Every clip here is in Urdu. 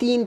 3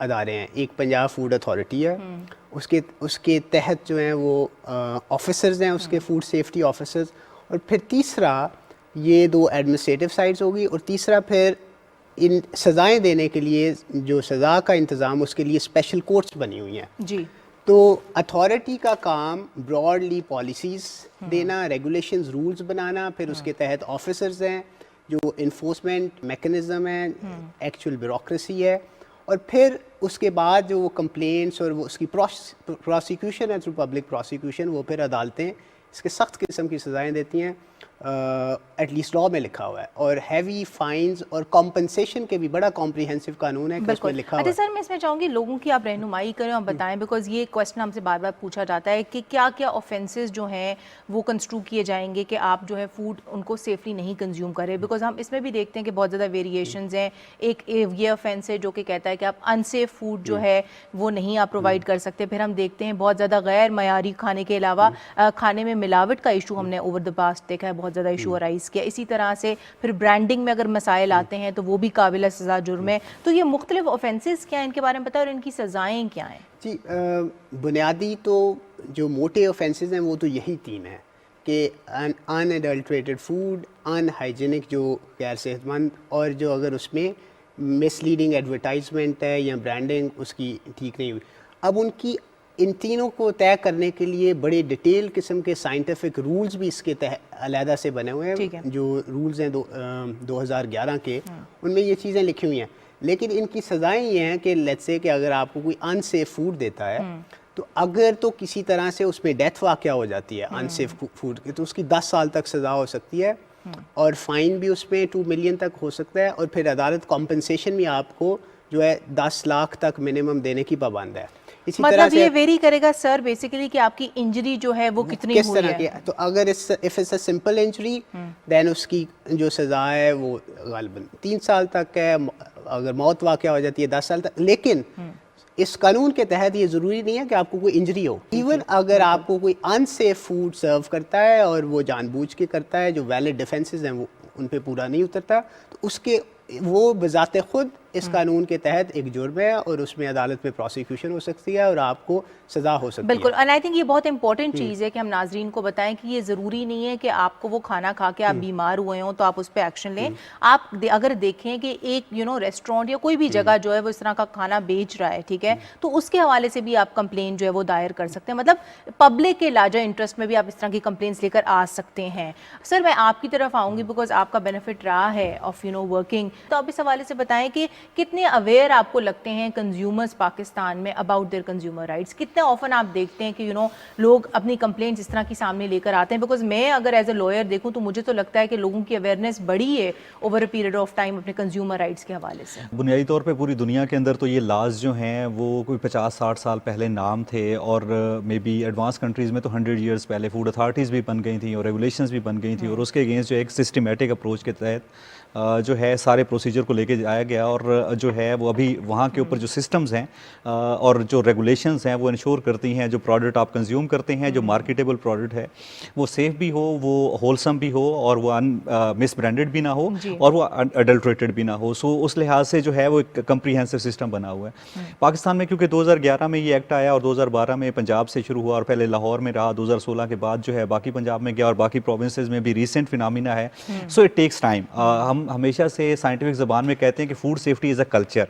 ادارے ہیں. ایک پنجاب فوڈ اتھارٹی ہے, اس کے تحت جو ہیں وہ آفیسرز ہیں اس کے, فوڈ سیفٹی آفیسرز, اور پھر تیسرا یہ 2 ایڈمنسٹریٹو سائٹس ہوگی, اور تیسرا پھر ان سزائیں دینے کے لیے جو سزا کا انتظام اس کے لیے اسپیشل کورٹس بنی ہوئی ہیں. جی. تو اتھارٹی کا کام براڈلی پالیسیز دینا, ریگولیشنز, رولز بنانا, پھر اس کے تحت آفیسرز ہیں جو انفورسمنٹ میکنزم ہے, ایکچوئل بیوروکریسی ہے, اور پھر اس کے بعد جو وہ کمپلینٹس اور وہ اس کی پروسیکیوشن ہے تھرو پبلک پروسیکیوشن, وہ پھر عدالتیں اس کے سخت قسم کی سزائیں دیتی ہیں, ایٹ لیسٹ لا میں لکھا ہوا ہے, اور ہیوی فائنز اور کمپنسیشن کے بھی بڑا کمپریہنسو قانون ہے کہ اس میں لکھا ہوا ہے. اچھا سر, میں اس میں چاہوں گی لوگوں کی آپ رہنمائی کریں اور بتائیں, بیکاز یہ کویسچن ہم سے بار بار پوچھا جاتا ہے کہ کیا کیا آفینسز جو ہیں وہ کنسٹرو کیے جائیں گے کہ آپ جو ہے فوڈ ان کو سیفلی نہیں کنزیوم کریں, بیکاز ہم اس میں بھی دیکھتے ہیں کہ بہت زیادہ ویریشنز ہیں. ایک یہ آفینس ہے جو کہ کہتا ہے کہ آپ انسیف فوڈ جو ہے وہ نہیں آپ پرووائڈ کر سکتے. پھر ہم دیکھتے ہیں بہت زیادہ غیر معیاری کھانے کے علاوہ کھانے میں ملاوٹ کا ایشو ہم نے اوور دا پاسٹ دیکھا ہے, بہت زیادہ ایشو ارائز کیا. اسی طرح سے پھر برانڈنگ میں اگر مسائل آتے ہیں تو وہ بھی قابل سزا جرم ہے. تو یہ مختلف آفینسز کیا ہیں, ان کے بارے میں بتائیں, اور ان کی سزائیں کیا ہیں؟ جی, بنیادی تو جو موٹے آفینسز ہیں وہ تو یہی 3 ہیں کہ ان ایڈلٹریٹڈ فوڈ, ان ہائیجینک جو غیر صحت مند, اور جو اگر اس میں مس لیڈنگ ایڈورٹائزمنٹ ہے یا برانڈنگ اس کی ٹھیک نہیں ہوئی. اب ان تینوں کو طے کرنے کے لیے بڑے ڈیٹیل قسم کے سائنٹیفک رولز بھی اس کے علیحدہ سے بنے ہوئے ہیں. جو رولز ہیں 2011 کے, ان میں یہ چیزیں لکھی ہوئی ہیں. لیکن ان کی سزائیں یہ ہیں کہ لیٹس سے کہ اگر آپ کو کوئی ان سیف فوڈ دیتا ہے, تو اگر تو کسی طرح سے اس میں ڈیتھ واقع ہو جاتی ہے ان سیف فوڈ کی, تو اس کی 10 سال تک سزا ہو سکتی ہے, اور فائن بھی اس میں 2 ملین تک ہو سکتا ہے, اور پھر عدالت کمپنسیشن بھی آپ کو جو ہے 10 لاکھ تک منیمم دینے کی پابند ہے. اسی طرح مطلب سے یہ ویری کرے گا سر بیسیکلی کہ آپ کی انجری جو ہے وہ کتنی کس ہوئی طرح کی, تو اگر if it's a simple injury then اس کی جو سزا ہے وہ غالباً 3 سال تک ہے, اگر موت واقع ہو جاتی ہے 10 سال تک. لیکن اس قانون کے تحت یہ ضروری نہیں ہے کہ آپ کو کوئی انجری ہو. ایون اگر آپ کو کوئی ان سیف فوڈ سرو کرتا ہے اور وہ جان بوجھ کے کرتا ہے, جو ویلڈ ڈیفینسز ہیں وہ ان پہ پورا نہیں اترتا, تو اس کے وہ بذات خود اس قانون کے تحت ایک جرم ہے, اور اس میں عدالت میں پروسیکیوشن ہو سکتی ہے اور آپ کو سزا ہو سکتی ہے. بالکل. اینڈ آئی تھنک یہ بہت امپورٹنٹ چیز ہے کہ ہم ناظرین کو بتائیں کہ یہ ضروری نہیں ہے کہ آپ کو وہ کھانا کھا کے آپ بیمار ہوئے ہوں تو آپ اس پہ ایکشن لیں. آپ اگر دیکھیں کہ ایک ریسٹورینٹ یا کوئی بھی جگہ جو ہے وہ اس طرح کا کھانا بیچ رہا ہے, ٹھیک ہے, تو اس کے حوالے سے بھی آپ کمپلین جو ہے وہ دائر کر سکتے ہیں. مطلب پبلک کے لاجا انٹرسٹ میں بھی آپ اس طرح کی کمپلینس لے کر آ سکتے ہیں. سر میں آپ کی طرف آؤں گی بیکاز آپ کا بینیفٹ رہا ہے آف ورکنگ, تو آپ اس حوالے سے بتائیں کہ کتنے اویئر آپ کو لگتے ہیں کنزیومرز پاکستان میں اباؤٹ دیئر کنزیومر رائٹس. کتنے آفن آپ دیکھتے ہیں کہ لوگ اپنی کمپلینٹس اس طرح کی سامنے لے کر آتے ہیں, بیکاز میں اگر ایز اے لائر دیکھوں تو مجھے تو لگتا ہے کہ لوگوں کی اویئرنیس بڑی ہے over a period of time اپنے کنزیومر رائٹس کے حوالے سے. بنیادی طور پہ پوری دنیا کے اندر تو یہ لاز جو ہیں وہ کوئی 50-60 سال پہلے نام تھے, اور مے بی ایڈوانس کنٹریز میں تو 100 ایئرس پہلے فوڈ اتھارٹیز بھی بن گئی تھیں اور ریگولیشنز بھی بن گئی تھیں, اور اس کے اگینسٹ جو ایک سسٹمیٹک اپروچ کے تحت جو ہے سارے پروسیجر کو لے کے جایا گیا, اور جو ہے وہ ابھی وہاں کے اوپر جو سسٹمز ہیں اور جو ریگولیشنز ہیں وہ انشور کرتی ہیں جو پروڈکٹ آپ کنزیوم کرتے ہیں, جو مارکیٹیبل پروڈکٹ ہے وہ سیف بھی ہو, وہ ہولسم بھی ہو, اور وہ مس برانڈڈ بھی نہ ہو, اور وہ ایڈلٹریٹڈ بھی نہ ہو. سو اس لحاظ سے جو ہے وہ ایک کمپریہنسو سسٹم بنا ہوا ہے. پاکستان میں کیونکہ 2011 میں یہ ایکٹ آیا اور 2012 میں پنجاب سے شروع ہوا, اور پہلے لاہور میں رہا, 2016 کے بعد جو ہے باقی پنجاب میں گیا, اور باقی پروونسز میں بھی ریسنٹ فینامینا ہے. So it takes time. ہم ہمیشہ سے سائنٹیفک زبان میں کہتے ہیں کہ food safety is a culture.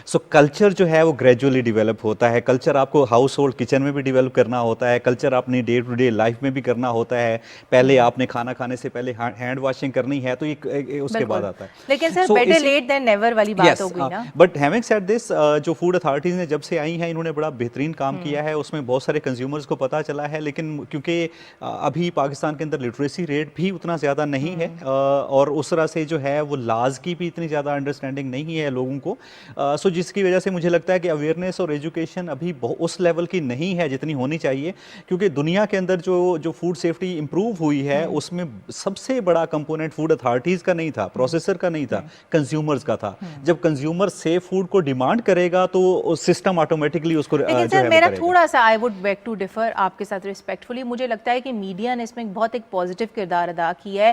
So culture جو ہے وہ گریجولی ڈیولپ ہوتا ہے. کلچر آپ کو ہاؤس ہولڈ کچن میں بھی ڈیولپ کرنا ہوتا ہے, کلچر اپنی ڈے ٹو ڈے لائف میں بھی کرنا ہوتا ہے. پہلے آپ نے کھانا کھانے سے پہلے ہینڈ واشنگ کرنی ہے, تو یہ اس کے بعد آتا ہے. لیکن سر بیٹر لیٹ دین نیور والی بات ہو گئی نا. بٹ ہیونگ سیڈ دس, جو فوڈ اتھارٹیز نے جب سے آئی ہیں انہوں نے بڑا بہترین کام کیا ہے. اس میں بہت سارے کنزیومرز کو پتہ چلا ہے, لیکن کیونکہ ابھی پاکستان کے اندر لٹریسی ریٹ بھی اتنا زیادہ نہیں ہے, اور اس طرح سے جو ہے وہ لاز کی بھی اتنی زیادہ انڈرسٹینڈنگ نہیں ہے لوگوں کو. سو جس کی وجہ سے مجھے لگتا ہے کہ اویئرنیس اور ایجوکیشن ابھی اس لیول کی نہیں ہے جتنی ہونی چاہیے, کیونکہ دنیا کے اندر جو فوڈ سیفٹی امپروو ہوئی ہے اس میں سب سے بڑا کمپوننٹ فوڈ اتھارٹیز کا نہیں تھا, پروسیسر کا نہیں تھا, کنزیومرز کا تھا. جب کنزیومر سیف فوڈ کو ڈیمانڈ کرے گا تو سسٹم آٹومیٹکلی اس کو لیکن سر میرا تھوڑا سا I would beg to differ آپ کے ساتھ ریسپیکٹفلی. مجھے لگتا ہے کہ میڈیا نے اس میں بہت ایک پازیٹیو کردار ادا کیا ہے.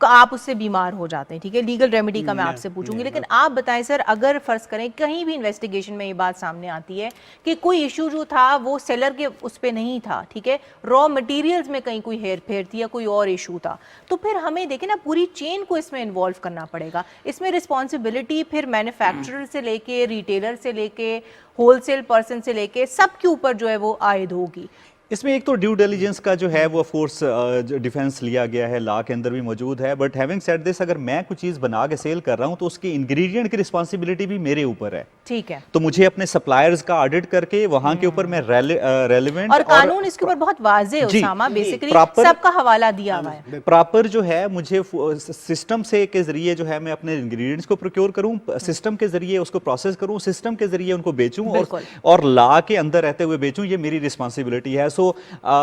آپ اس سے بیمار ہو جاتے ہیں, ٹھیک ہے, لیگل ریمیڈی کا میں آپ سے پوچھوں گی. لیکن آپ بتائیں سر, اگر فرض کریں کہیں بھی انویسٹیگیشن میں یہ بات سامنے آتی ہے کہ کوئی ایشو جو تھا وہ سیلر کے اس پہ نہیں تھا, ٹھیک ہے, را مٹیریلز میں کہیں کوئی ہیر پھیر تھی یا کوئی اور ایشو تھا, تو پھر ہمیں دیکھیں نا پوری چین کو اس میں انوالو کرنا پڑے گا. اس میں رسپانسبلٹی پھر مینوفیکچرر سے لے کے ریٹیلر سے لے کے ہول سیل پرسن سے لے کے سب کے اوپر جو ہے وہ عائد ہوگی. اس میں ایک تو ڈیو ڈیلیجنس کا جو ہے وہ آف کورس ڈیفینس لیا گیا ہے, لا کے اندر بھی موجود ہے. بٹ ہیونگ سیڈ دس, اگر میں کوئی چیز بنا کے سیل کر رہا ہوں تو اس کی انگریڈینٹ کی رسپانسبلٹی بھی میرے اوپر ہے, ٹھیک ہے, تو مجھے اپنے سپلائرز کا آڈٹ کر کے وہاں کے اوپر میں ریلیونٹ, اور قانون اس کے اوپر بہت واضح ہے اسامہ, بیسیکلی سب کا حوالہ دیا ہوا ہے. پراپر جو ہے مجھے سسٹم سے کے ذریعے جو ہے میں اپنے انگریڈینٹس کو پروکیور کروں, سسٹم کے ذریعے اس کو پروسیس کروں, سسٹم کے ذریعے ان کو بیچوں اور لا کے اندر رہتے ہوئے بیچوں, یہ میری رسپانسبلٹی ہے. سو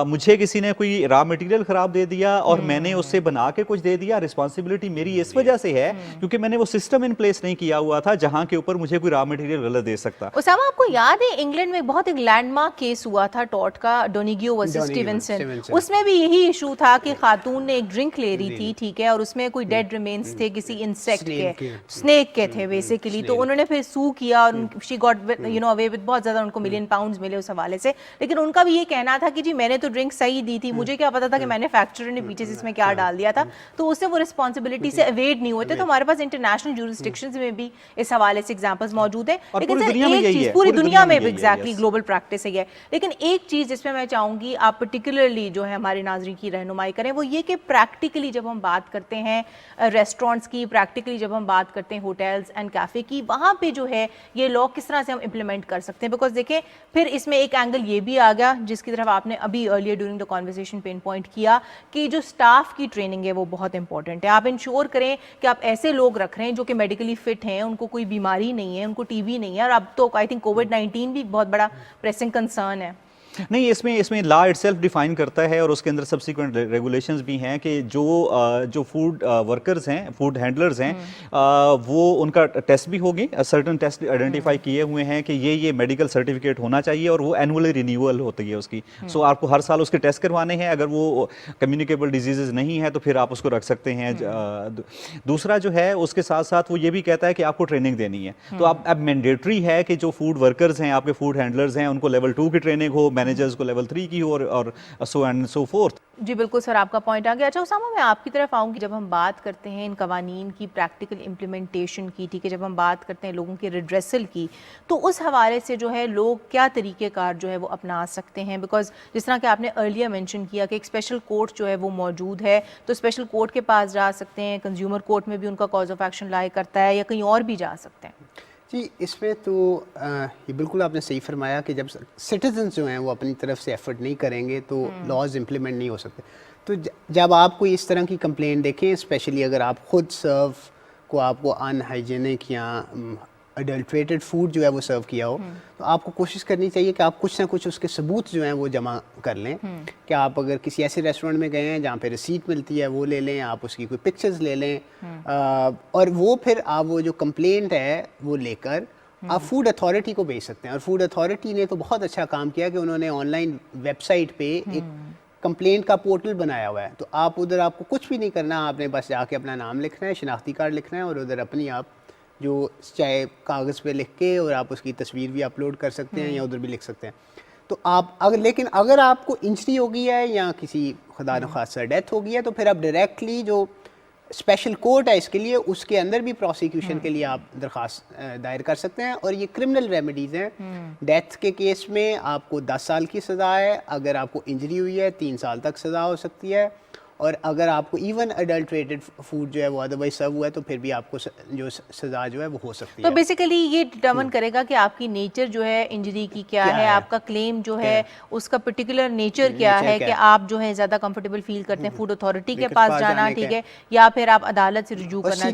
مجھے کسی نے کوئی را مٹیریل خراب دے دیا اور میں نے اس سے بنا کے کچھ دے دیا, رسپانسبلٹی میری اس وجہ سے ہے کیونکہ میں نے وہ سسٹم ان پلیس نہیں کیا ہوا تھا جہاں کے اوپر مجھے کوئی را مٹیریل غلط دے سکتا. اسامہ, آپ کو یاد ہے انگلینڈ میں بہت ایک لینڈ مارک کیس ہوا تھا ٹاٹ کا, ڈونیگیو ورسز اسٹیونسن, اس میں بھی یہی ایشو تھا کہ خاتون نے ایک ڈرنک لے رہی تھی, ٹھیک ہے, اور اس میں کوئی ڈیڈ ریمینز تھے کسی انسیکٹ کے, سنیک کے تھے بیسیکلی, تو انہوں نے پھر سو کیا اور شی گاٹ اوے وتھ بہت زیادہ, ان کو ملین پاؤنڈز ملے اس حوالے سے. لیکن ان کا بھی یہ کہنا تھا کہ جی میں نے تو ڈرنک صحیح دی تھی, مجھے کیا پتا تھا کہ مینوفیکچرر نے پیچھے سے اس میں کیا ڈال دیا تھا, تو اس سے وہ رسپانسبلٹی سے ایویڈ نہیں ہوتے. تو ہمارے پاس انٹرنیشنل جورسڈکشنز میں بھی اس حوالے سے ایگزامپلز موجود ہیں. لیکن سر ایک چیز پوری دنیا میں ایگزیکٹلی گلوبل پریکٹس ہے, لیکن ایک چیز جس میں میں چاہوں گی آپ پرٹیکولرلی جو ہے ہمارے ناظرین کی رہنمائی کریں, وہ یہ کہ پریکٹیکلی جب ہم بات کرتے ہیں ریسٹورینٹس کی, پریکٹیکلی جب ہم بات کرتے ہیں ہوٹلز اینڈ کیفے کی, وہاں پہ جو ہے یہ لا کس طرح سے ہم امپلیمنٹ کر سکتے ہیں. بیکاز دیکھیں پھر اس میں ایک اینگل یہ بھی آ گیا جس کی طرف آپ نے ابھی earlier during the conversation pinpoint کیا کہ جو اسٹاف کی ٹریننگ ہے وہ بہت امپورٹنٹ ہے. آپ انشور کریں کہ آپ ایسے لوگ رکھ رہے ہیں جو کہ میڈیکلی فٹ ہیں, ان کو کوئی بیماری نہیں ہے, ان کو ٹی بی نہیں ہے, اور اب تو آئی تھنک کووڈ-19 بھی بہت بڑا پریسنگ کنسرن ہے. نہیں, اس میں لا اٹ سیلف ڈیفائن کرتا ہے اور اس کے اندر سبسیکوینٹ ریگولیشنز بھی ہیں کہ جو فوڈ ورکرز ہیں, فوڈ ہینڈلرز ہیں, وہ ان کا ٹیسٹ بھی ہوگی, سرٹن ٹیسٹ آئیڈینٹیفائی کیے ہوئے ہیں کہ یہ میڈیکل سرٹیفکیٹ ہونا چاہیے اور وہ اینولی رینیول ہوتی ہے اس کی. سو آپ کو ہر سال اس کے ٹیسٹ کروانے ہیں, اگر وہ کمیونیکیبل ڈیزیزز نہیں ہے تو پھر آپ اس کو رکھ سکتے ہیں. دوسرا جو ہے اس کے ساتھ ساتھ وہ یہ بھی کہتا ہے کہ آپ کو ٹریننگ دینی ہے, تو اب مینڈیٹری ہے کہ جو فوڈ ورکرز ہیں, آپ کے فوڈ ہینڈلرز ہیں, ان کو لیول 2 کی ٹریننگ ہو, مینیجرز کو لیول 3 کی ہو, اور سو اینڈ سو فورتھ. جی بالکل سر, آپ کا پوائنٹ آ گیا. اچھا اسامہ, میں آپ کی طرف آؤں گی. جب ہم بات کرتے ہیں ان قوانین کی پریکٹیکل امپلیمنٹیشن کی, ٹھیک ہے, جب ہم بات کرتے ہیں لوگوں کے ریڈریسل کی, تو اس حوالے سے جو ہے لوگ کیا طریقہ کار جو ہے وہ اپنا سکتے ہیں؟ بیکاز جس طرح کہ آپ نے ارلیئر مینشن کیا کہ ایک اسپیشل کورٹ جو ہے وہ موجود ہے, تو اسپیشل کورٹ کے پاس جا سکتے ہیں, کنزیومر کورٹ میں بھی ان کا کاز آف ایکشن لائے کرتا ہے, یا کہیں اور بھی جا سکتے ہیں. جی, اس میں تو یہ بالکل آپ نے صحیح فرمایا کہ جب سٹیزنز جو ہیں وہ اپنی طرف سے ایفرٹ نہیں کریں گے تو لاز امپلیمنٹ نہیں ہو سکتے. تو جب آپ کوئی اس طرح کی کمپلین دیکھیں, اسپیشلی اگر آپ خود سرو کو آپ کو ان ہائیجینک یا اڈلٹریٹڈ فوڈ جو ہے وہ سرو کیا ہو, تو آپ کو کوشش کرنی چاہیے کہ آپ کچھ نہ کچھ اس کے ثبوت جو ہیں وہ جمع کر لیں. کہ آپ اگر کسی ایسے ریسٹورینٹ میں گئے ہیں جہاں پہ ریسیٹ ملتی ہے وہ لے لیں, آپ اس کی کوئی پکچرز لے لیں, اور وہ پھر آپ وہ جو کمپلینٹ ہے وہ لے کر آپ فوڈ اتھارٹی کو بھیج سکتے ہیں. اور فوڈ اتھارٹی نے تو بہت اچھا کام کیا کہ انہوں نے آن لائن ویب سائٹ پہ ایک کمپلینٹ کا پورٹل بنایا ہوا ہے. تو آپ ادھر آپ کو کچھ بھی نہیں کرنا, آپ نے بس جا کے اپنا نام لکھنا ہے, شناختی کارڈ لکھنا ہے, اور ادھر اپنی آپ جو چاہے کاغذ پہ لکھ کے, اور آپ اس کی تصویر بھی اپلوڈ کر سکتے ہیں یا ادھر بھی لکھ سکتے ہیں. تو آپ لیکن اگر آپ کو انجری ہو گئی ہے یا کسی خدا نخواستہ ڈیتھ ہو گئی ہے, تو پھر آپ ڈائریکٹلی جو اسپیشل کورٹ ہے اس کے لیے, اس کے اندر بھی پروسیکیوشن کے لیے آپ درخواست دائر کر سکتے ہیں. اور یہ کرمنل ریمیڈیز ہیں. ڈیتھ کے کیس میں آپ کو 10 سال کی سزا ہے, اگر آپ کو انجری ہوئی ہے 3 سال تک سزا ہو سکتی ہے, اور اگر آپ کو ایون اڈلٹریٹڈ فوڈ جو ہے وہ ادروائز سرو ہوا ہے تو پھر بھی آپ کو جو سزا جو ہے وہ ہو سکتی ہے. تو بیسیکلی یہ ڈٹرمن کرے گا کہ آپ کی نیچر جو ہے انجری کی کیا ہے, آپ کا کلیم جو ہے اس کا پرٹیکولر نیچر کیا ہے, کہ آپ جو ہے زیادہ کمفرٹیبل فیل کرتے ہیں فوڈ اتھارٹی کے پاس جانا, ٹھیک ہے, یا پھر آپ عدالت سے رجوع کرنا,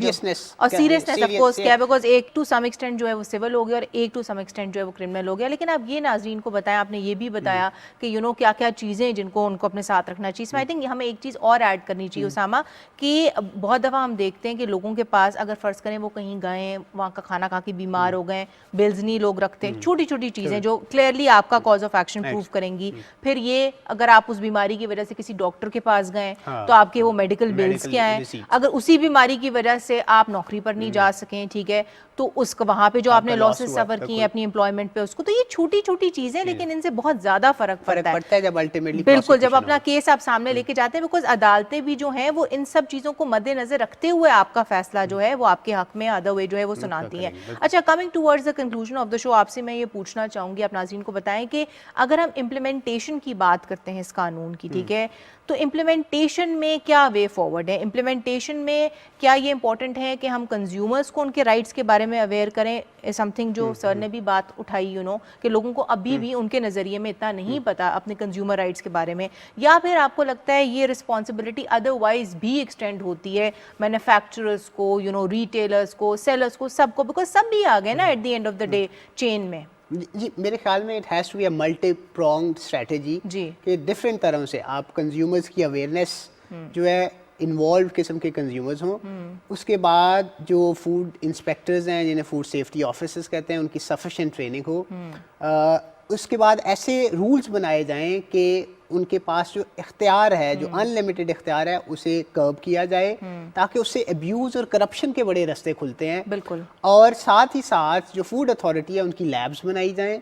اور سیریسنس آف کورس کیا ہے, بیکاز ایک ٹو سم ایکسٹینٹ جو ہے وہ سول ہو گیا اور ایک ٹو سم ایکسٹینٹ جو ہے وہ کرمنل ہو گیا. لیکن آپ یہ ناظرین کو بتائیں, آپ نے یہ بھی بتایا کہ کیا کیا چیزیں جن کو ان کو اپنے ساتھ رکھنا چاہیے. میں آئی تھنک ہمیں ایک چیز اور ایڈ کرنی چاہیے اسامہ کہ بہت دفعہ ہم دیکھتے ہیں کہ لوگوں کے پاس اگر فرض کریں وہ کہیں گئے وہاں کا کھانا کھا کے بیمار ہو گئے, بلز نہیں لوگ رکھتے, چھوٹی چھوٹی چیزیں جو کلیئرلی آپ کا کاز آف ایکشن پروف کریں گی. پھر یہ اگر آپ اس بیماری کی وجہ سے کسی ڈاکٹر کے پاس گئے تو آپ کے وہ میڈیکل بلز کیا ہیں, اگر اسی بیماری کی وجہ سے آپ نوکری پر نہیں جا سکیں, ٹھیک ہے, تو اس کو وہاں پہ جو آپ نے لاسز سفر کی ہیں اپنی امپلائمنٹ پہ اس کو, تو یہ چھوٹی چھوٹی چیزیں لیکن ان سے بہت زیادہ فرق پڑتا ہے جب الٹیمیٹلی بالکل جب اپنا کیس آپ سامنے لے کے جاتے ہیں, بیکاز عدالتیں بھی جو ہیں وہ ان سب چیزوں کو مد نظر رکھتے ہوئے آپ کا فیصلہ جو ہے وہ آپ کے حق میں ادر وے جو ہے وہ سناتی ہیں. اچھا, coming towards the conclusion of the show, آپ سے میں یہ پوچھنا چاہوں گی, آپ ناظرین کو بتائیں کہ اگر ہم امپلیمنٹیشن کی بات کرتے ہیں اس قانون کی, ٹھیک ہے, تو امپلیمنٹیشن میں کیا وے فارورڈ ہے؟ امپلیمنٹیشن میں کیا یہ امپورٹنٹ ہے کہ ہم کنزیومرز کو ان کے رائٹس کے بارے میں اویئر کریں, سم تھنگ جو سر نے بھی بات اٹھائی, کہ لوگوں کو ابھی بھی ان کے نظریے میں اتنا نہیں پتا اپنے کنزیومر رائٹس کے بارے میں, یا پھر آپ کو لگتا ہے یہ رسپانسبلٹی ادروائز بھی ایکسٹینڈ ہوتی ہے مینوفیکچررز کو, ریٹیلرز کو, سیلرز کو, سب کو, بیکاز سب بھی آ گئے نا at the end of the day chain میں. جی میرے خیال میں it has to be a multi pronged strategy, کہ ڈفرینٹ طرح سے آپ کنزیومرز کی اویئرنیس جو ہے انوالو قسم کے کنزیومرز ہوں, اس کے بعد جو فوڈ انسپیکٹرز ہیں جنہیں فوڈ سیفٹی آفیسرز کہتے ہیں ان کی سفیشینٹ ٹریننگ ہو, اس کے بعد ایسے رولز بنائے جائیں کہ ان کے پاس جو اختیار ہے, جو ان لمیٹڈ اختیار ہے, اسے کرب کیا جائے تاکہ اس سے ایبیوز اور کرپشن کے بڑے رستے کھلتے ہیں. بالکل. اور ساتھ ہی ساتھ جو فوڈ اتھارٹی ہے ان کی لیبز بنائی جائیں,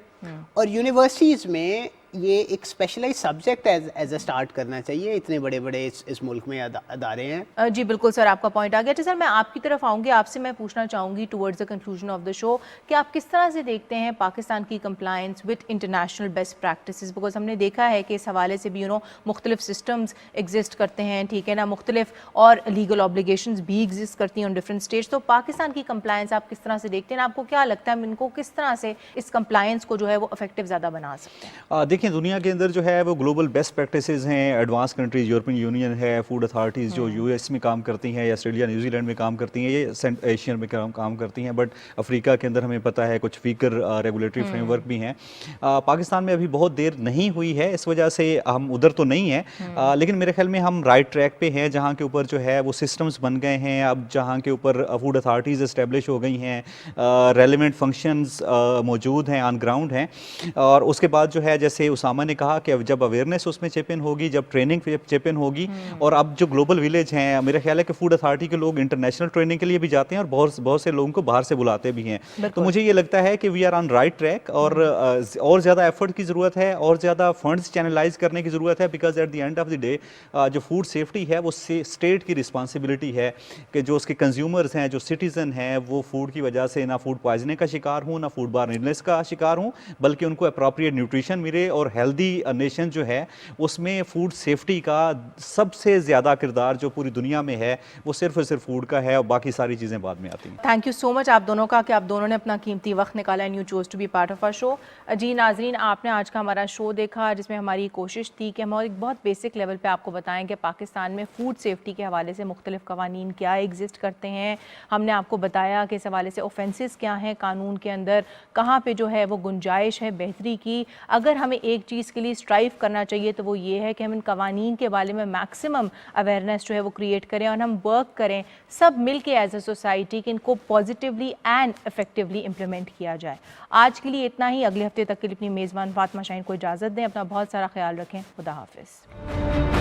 اور یونیورسٹیز میں یہ ایک specialize subject as a start کرنا چاہیے, اتنے بڑے بڑے اس ملک میں ادارے ہیں. جی بالکل سر, آپ کا پوائنٹ آ گیا. اچھا سر, میں آپ کی طرف آؤں گی, آپ سے میں پوچھنا چاہوں گی towards the conclusion of the show کہ آپ کس طرح سے دیکھتے ہیں پاکستان کی compliance with international best practices, because ہم نے دیکھا ہے کہ اس حوالے سے بھی مختلف سسٹمز ایگزسٹ کرتے ہیں, ٹھیک ہے نا, مختلف اور لیگل آبلیگیشنز بھی ایگزسٹ کرتی ہیں آن ڈفرنٹ اسٹیٹس. تو پاکستان کی کمپلائنس آپ کس طرح سے دیکھتے ہیں, آپ کو کیا لگتا ہے ہم ان کو کس طرح سے اس کمپلائنس کو جو ہے وہ افیکٹو زیادہ بنا سکتے ہیں؟ دیکھیں دنیا کے اندر جو ہے وہ گلوبل بیسٹ پریکٹسز ہیں, ایڈوانس کنٹریز, یورپین یونین ہے, فوڈ اتھارٹیز جو یو ایس میں کام کرتی ہیں, یا آسٹریلیا نیوزی لینڈ میں کام کرتی ہیں, یہ سینٹ ایشین میں کام کرتی ہیں, بٹ افریقہ کے اندر ہمیں پتہ ہے کچھ ویکر ریگولیٹری فریم ورک بھی ہیں. پاکستان میں ابھی بہت دیر نہیں ہوئی ہے, اس وجہ سے ہم ادھر تو نہیں ہیں, لیکن میرے خیال میں ہم رائٹ ٹریک پہ ہیں, جہاں کے اوپر جو ہے وہ سسٹمز بن گئے ہیں, اب جہاں کے اوپر فوڈ اتھارٹیز اسٹیبلش ہو گئی ہیں, ریلیونٹ فنکشنز موجود ہیں, آن گراؤنڈ ہیں. اور اس کے بعد جو ہے جیسے اسامہ نے کہا کہ جب اویئرنیس اس میں چپ ان ہوگی, جب ٹریننگ چپ ان ہوگی, اور اب جو گلوبل ولیج ہیں, میرا خیال ہے کہ فوڈ اتھارٹی کے لوگ انٹرنیشنل ٹریننگ کے لیے بھی جاتے ہیں اور بہت سے لوگوں کو باہر سے بلاتے بھی ہیں. تو مجھے یہ لگتا ہے کہ we are on right track, اور زیادہ ایفرٹ کی ضرورت ہے, اور زیادہ فنڈز چینلائز کرنے کی ضرورت ہے, because at the end of the day جو فوڈ سیفٹی ہے وہ اسٹیٹ کی رسپانسبلٹی ہے کہ جو اس کے کنزیومرز ہیں, جو سٹیزن ہیں, وہ فوڈ کی وجہ سے نہ فوڈ پوائزنگ کا شکار ہوں, نہ فوڈ بارن النس کا شکار ہوں, بلکہ ان کو اپروپریٹ نیوٹریشن ملے. اور ہیلدی نیشن جو ہے اس میں فوڈ سیفٹی کا سب سے زیادہ کردار جو پوری دنیا میں ہے وہ صرف اور صرف فوڈ کا ہے, اور باقی ساری چیزیں بعد میں آتی ہیں. تھینک یو سو مچ آپ دونوں کا کہ آپ دونوں نے اپنا قیمتی وقت نکالا and you choose to be part of our show. جی ناظرین, آپ نے آج کا ہمارا شو دیکھا جس میں ہماری کوشش تھی کہ ہم ایک بہت بیسک لیول پہ آپ کو بتائیں کہ پاکستان میں فوڈ سیفٹی کے حوالے سے مختلف قوانین کیا ایگزسٹ کرتے ہیں. ہم نے آپ کو بتایا کہ اس حوالے سے اوفینسز کیا ہیں قانون کے اندر, کہاں پہ جو ہے وہ گنجائش ہے بہتری کی. اگر ہمیں ایک چیز کے لیے اسٹرائیو کرنا چاہیے تو وہ یہ ہے کہ ہم ان قوانین کے بارے میں میکسیمم اویئرنیس جو ہے وہ کریٹ کریں, اور ہم ورک کریں سب مل کے ایز اے سوسائٹی کہ ان کو پازیٹیولی اینڈ افیکٹولی امپلیمنٹ کیا جائے. آج کے لیے اتنا ہی. اگلے ہفتے تک کے لیے اپنی میزبان فاطمہ شاہین کو اجازت دیں. اپنا بہت سارا خیال رکھیں. خدا حافظ.